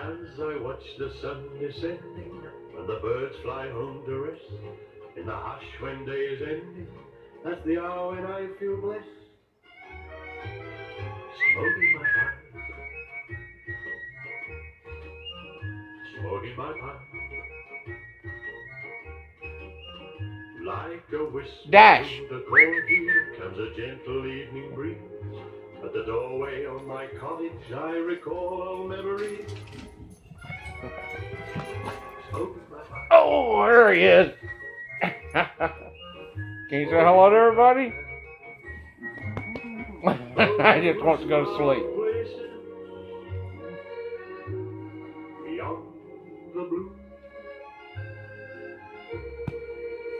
As I watch the sun descending and the birds fly home to rest, in the hush when day is ending, that's the hour when I feel blessed. Smoking my pipe, smoking my pipe, like a whisper Dash. through the cornfield comes a gentle evening breeze. At the doorway of my cottage I recall old memories. Smoking my pipe. Oh, there he is. Can you say hello to everybody? I just want to go to sleep. Beyond the blue,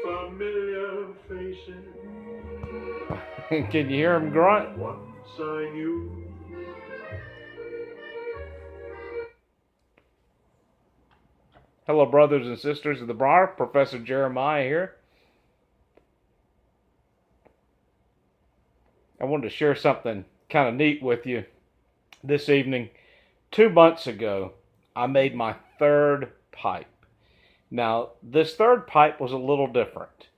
familiar faces. Can you hear him grunt? Once I knew. Hello, brothers and sisters of the Briar. Professor Jeremiah here. I wanted to share something kind of neat with you this evening. 2 months ago, I made my third pipe. Now, this third pipe was a little different.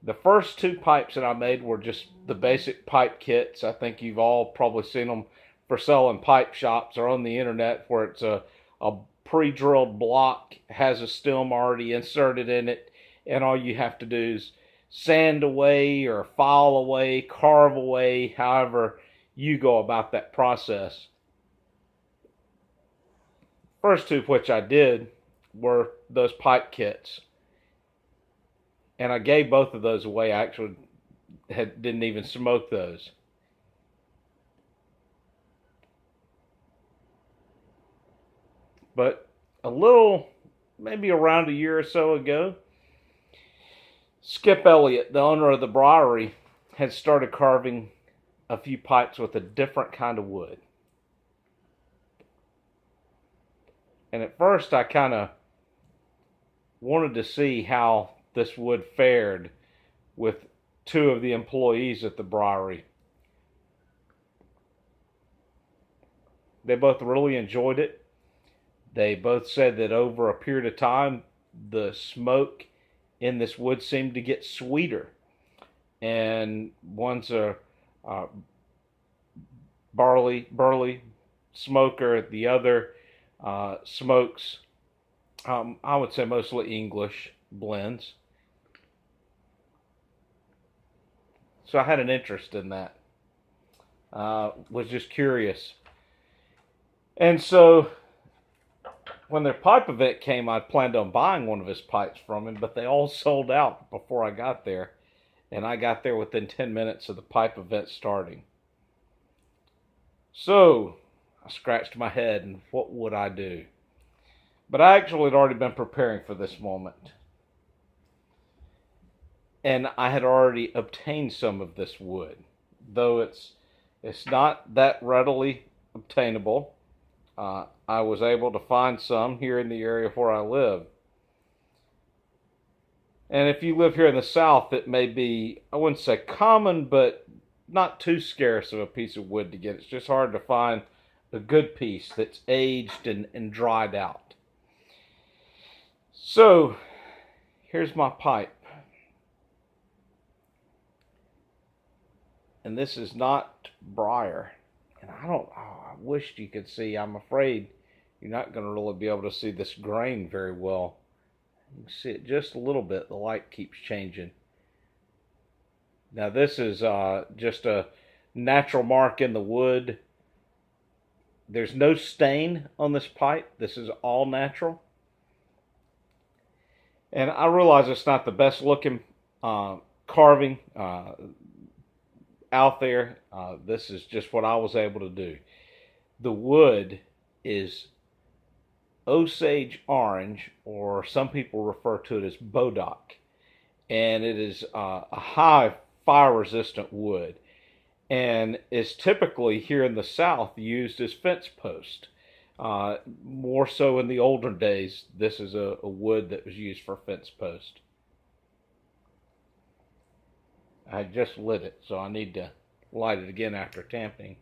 The first 2 pipes that I made were just the basic pipe kits. I think you've all probably seen them for sale in pipe shops or on the internet, where it's a pre-drilled block, has a stem already inserted in it, and all you have to do is sand away or file away, carve away, however you go about that process. First 2 which I did were those pipe kits. And I gave both of those away. I actually didn't even smoke those. But a little, maybe around a year or so ago, Skip Elliott, the owner of the Briary, had started carving a few pipes with a different kind of wood. And at first I kind of wanted to see how this wood fared with 2 of the employees at the Briary. They both really enjoyed it. They both said that over a period of time, the smoke in this wood seemed to get sweeter. And one's a burly smoker. The other smokes, I would say mostly English blends. So I had an interest in that. Was just curious. And so when their pipe event came, I planned on buying one of his pipes from him, but they all sold out before I got there. And I got there within 10 minutes of the pipe event starting. So I scratched my head, and what would I do? But I actually had already been preparing for this moment. And I had already obtained some of this wood, though it's not that readily obtainable. I was able to find some here in the area where I live. And if you live here in the South, it may be, I wouldn't say common, but not too scarce of a piece of wood to get. It's just hard to find a good piece that's aged and dried out. So, here's my pipe. And this is not briar. And I wished you could see. I'm afraid you're not going to really be able to see this grain very well. You can see it just a little bit. The light keeps changing. Now this is just a natural mark in the wood. There's no stain on this pipe. This is all natural. And I realize it's not the best looking carving out there. This is just what I was able to do. The wood is Osage orange, or some people refer to it as Bodock. And it is a high fire resistant wood, and is typically here in the South used as fence post. More so in the older days, this is a wood that was used for fence post. I just lit it, so I need to light it again after tamping.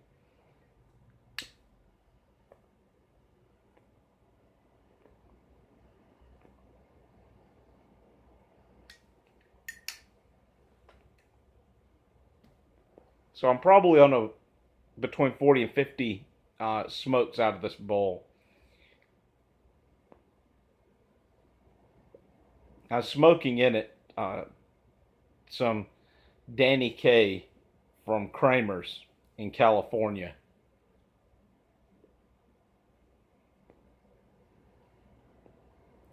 So I'm probably on between 40 and 50 smokes out of this bowl. I was smoking in it some Danny K from Kramer's in California.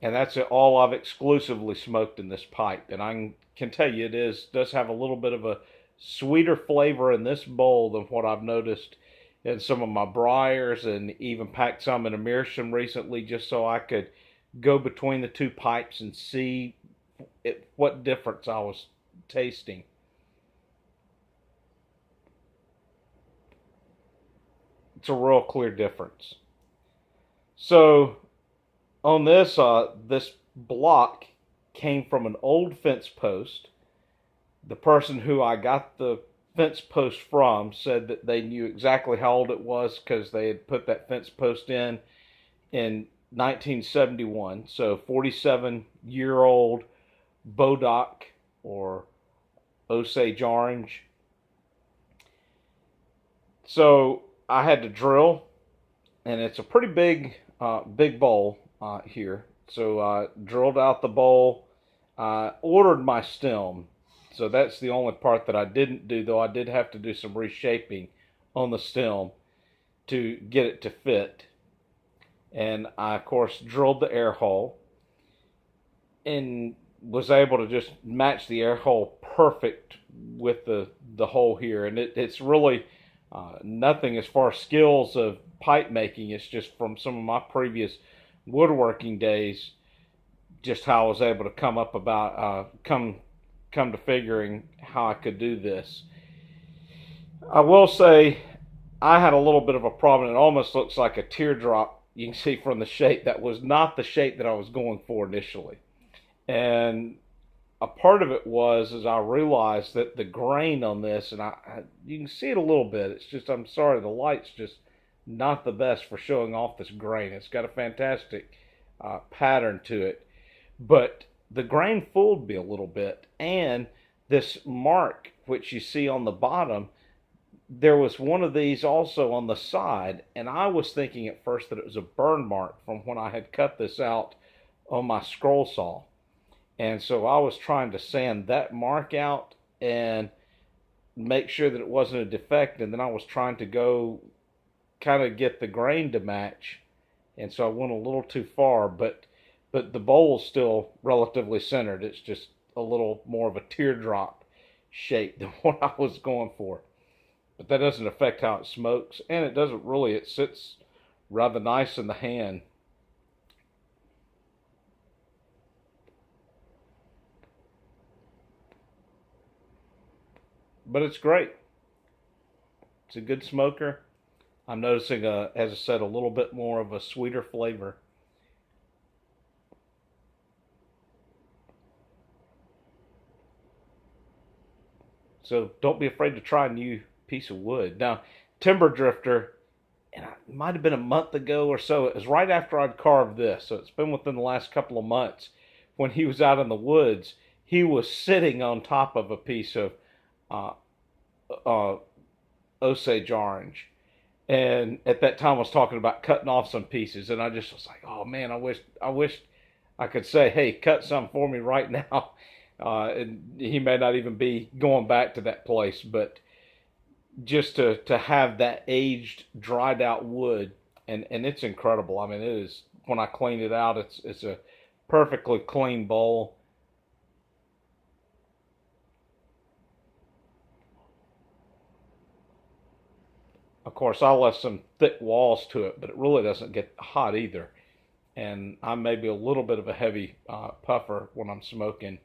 And that's all I've exclusively smoked in this pipe. And I can tell you does have a little bit of a sweeter flavor in this bowl than what I've noticed in some of my briars, and even packed some in a meerschaum recently just so I could go between the two pipes and see what difference I was tasting. It's a real clear difference. So on this, this block came from an old fence post. The person who I got the fence post from said that they knew exactly how old it was because they had put that fence post in 1971. So 47-year-old Bodock or Osage orange. So I had to drill, and it's a pretty big bowl here. So I drilled out the bowl, ordered my stem. So that's the only part that I didn't do, though I did have to do some reshaping on the stem to get it to fit. And I, of course, drilled the air hole and was able to just match the air hole perfect with the hole here. And it's really nothing as far as skills of pipe making. It's just from some of my previous woodworking days, just how I was able to come up about come to figuring how I could do this. I will say I had a little bit of a problem. It almost looks like a teardrop. You can see from the shape that was not the shape that I was going for initially. And a part of it was as I realized that the grain on this, and you can see it a little bit. It's just, I'm sorry, the light's just not the best for showing off this grain. It's got a fantastic pattern to it, but the grain fooled me a little bit. And this mark, which you see on the bottom, there was one of these also on the side, and I was thinking at first that it was a burn mark from when I had cut this out on my scroll saw. And so I was trying to sand that mark out and make sure that it wasn't a defect, and then I was trying to go kind of get the grain to match, and so I went a little too far, but the bowl's still relatively centered. It's just a little more of a teardrop shape than what I was going for. But that doesn't affect how it smokes, and it doesn't really. It sits rather nice in the hand. But it's great. It's a good smoker. I'm noticing, as I said, a little bit more of a sweeter flavor. So don't be afraid to try a new piece of wood. Now, Timber Drifter, and it might have been a month ago or so. It was right after I'd carved this, so it's been within the last couple of months. When he was out in the woods, he was sitting on top of a piece of Osage orange. And at that time I was talking about cutting off some pieces, and I just was like, oh man, I wish I could say, hey, cut some for me right now. And he may not even be going back to that place, but just to have that aged, dried out wood, and it's incredible. I mean, it is, when I clean it out, it's a perfectly clean bowl. Of course, I left some thick walls to it, but it really doesn't get hot either. And I'm maybe a little bit of a heavy puffer when I'm smoking.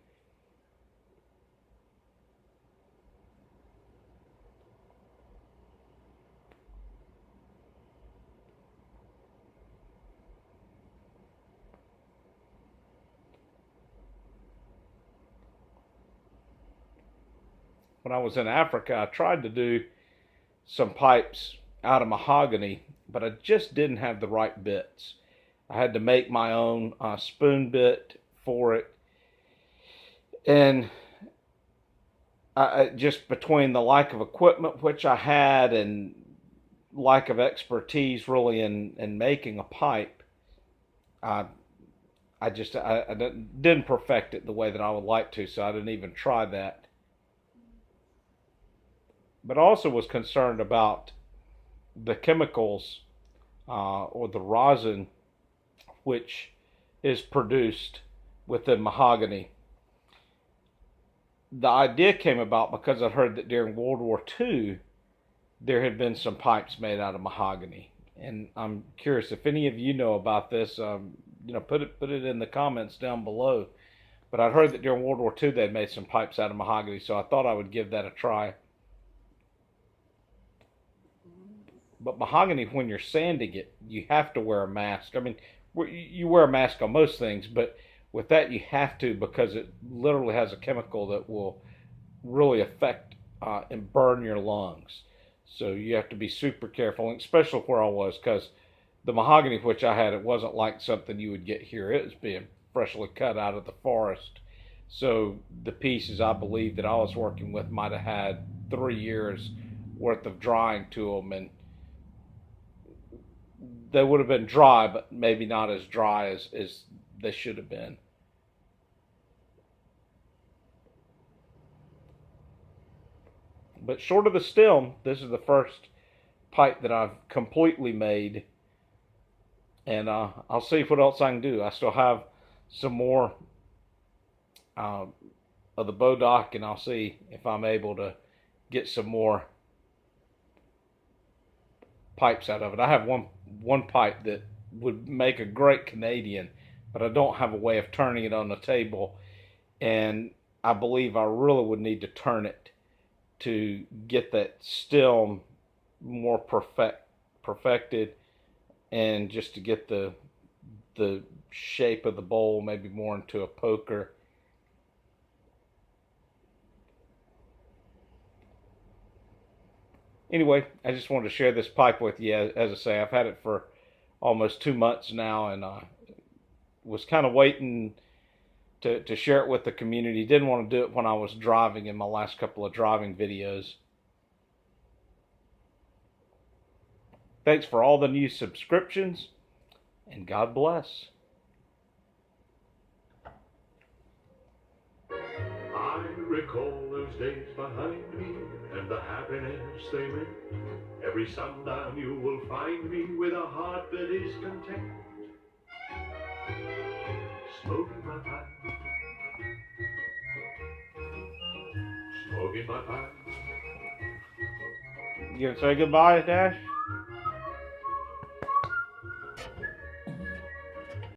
When I was in Africa, I tried to do some pipes out of mahogany, but I just didn't have the right bits. I had to make my own spoon bit for it, and just between the lack of equipment which I had and lack of expertise really in making a pipe, I I didn't perfect it the way that I would like to, so I didn't even try that. But I also was concerned about the chemicals or the rosin which is produced within mahogany. The idea came about because I heard that during World War II there had been some pipes made out of mahogany, and I'm curious if any of you know about this. Put it in the comments down below. But I heard that during World War II they'd made some pipes out of mahogany, so I thought I would give that a try. But mahogany, when you're sanding it, you have to wear a mask. I mean, you wear a mask on most things, but with that you have to, because it literally has a chemical that will really affect and burn your lungs. So you have to be super careful, especially where I was, because the mahogany which I had, it wasn't like something you would get here. It was being freshly cut out of the forest. So the pieces I believe that I was working with might have had 3 years worth of drying to them, and they would have been dry, but maybe not as dry as they should have been. But short of the stem, this is the first pipe that I've completely made, and I'll see what else I can do. I still have some more of the Bodock, and I'll see if I'm able to get some more pipes out of it. I have one pipe that would make a great Canadian, but I don't have a way of turning it on the table, and I believe I really would need to turn it to get that stem more perfected, and just to get the shape of the bowl maybe more into a poker. Anyway, I just wanted to share this pipe with you. As I say, I've had it for almost 2 months now, and was kind of waiting to share it with the community. Didn't want to do it when I was driving in my last couple of driving videos. Thanks for all the new subscriptions, and God bless. I recall those days behind me and the happiness they meant. Every sundown you will find me with a heart that is content, smoking my pipe, smoking my pipe. You gonna say goodbye, Dash?